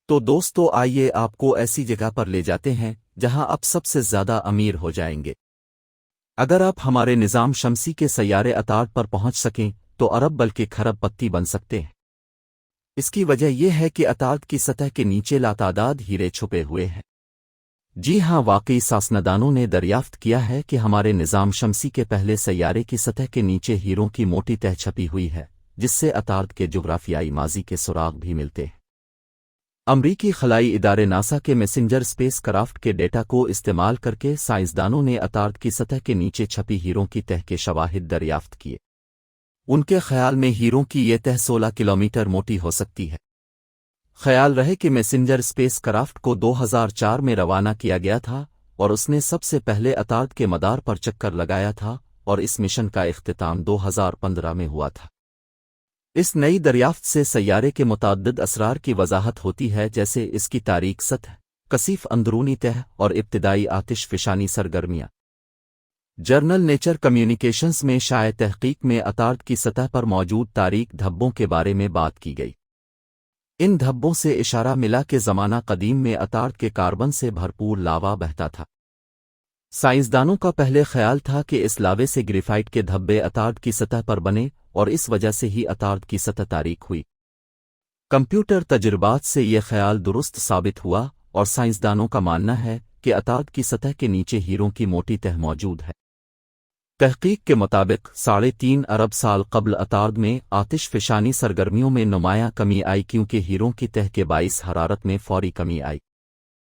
تو دوستو آئیے آپ کو ایسی جگہ پر لے جاتے ہیں جہاں آپ سب سے زیادہ امیر ہو جائیں گے۔ اگر آپ ہمارے نظام شمسی کے سیارے عطارد پر پہنچ سکیں تو ارب بلکہ کھرب پتی بن سکتے ہیں۔ اس کی وجہ یہ ہے کہ عطارد کی سطح کے نیچے لاتعداد ہیرے چھپے ہوئے ہیں۔ جی ہاں، واقعی سائنسدانوں نے دریافت کیا ہے کہ ہمارے نظام شمسی کے پہلے سیارے کی سطح کے نیچے ہیروں کی موٹی تہ چھپی ہوئی ہے، جس سے عطارد کے جغرافیائی ماضی کے سراغ بھی ملتے ہیں۔ امریکی خلائی ادارے ناسا کے میسنجر اسپیس کرافٹ کے ڈیٹا کو استعمال کر کے سائنسدانوں نے عطارد کی سطح کے نیچے چھپی ہیروں کی تہ کے شواہد دریافت کیے۔ ان کے خیال میں ہیروں کی یہ تہ 16 کلومیٹر موٹی ہو سکتی ہے۔ خیال رہے کہ میسنجر اسپیس کرافٹ کو 2004 میں روانہ کیا گیا تھا اور اس نے سب سے پہلے عطارد کے مدار پر چکر لگایا تھا، اور اس مشن کا اختتام 2015 میں ہوا تھا۔ اس نئی دریافت سے سیارے کے متعدد اسرار کی وضاحت ہوتی ہے، جیسے اس کی تاریک سطح، کثیف اندرونی تہ اور ابتدائی آتش فشانی سرگرمیاں۔ جرنل نیچر کمیونیکیشنز میں شائع تحقیق میں عطارد کی سطح پر موجود تاریک دھبوں کے بارے میں بات کی گئی۔ ان دھبوں سے اشارہ ملا کہ زمانہ قدیم میں عطارد کے کاربن سے بھرپور لاوا بہتا تھا۔ سائنسدانوں کا پہلے خیال تھا کہ اس لاوے سے گریفائٹ کے دھبے عطارد کی سطح پر بنے اور اس وجہ سے ہی عطارد کی سطح تاریک ہوئی۔ کمپیوٹر تجربات سے یہ خیال درست ثابت ہوا، اور سائنسدانوں کا ماننا ہے کہ عطارد کی سطح کے نیچے ہیروں کی موٹی تہ موجود ہے۔ تحقیق کے مطابق 3.5 ارب سال قبل عطارد میں آتش فشانی سرگرمیوں میں نمایاں کمی آئی، کیونکہ ہیروں کی تہ کے باعث حرارت میں فوری کمی آئی۔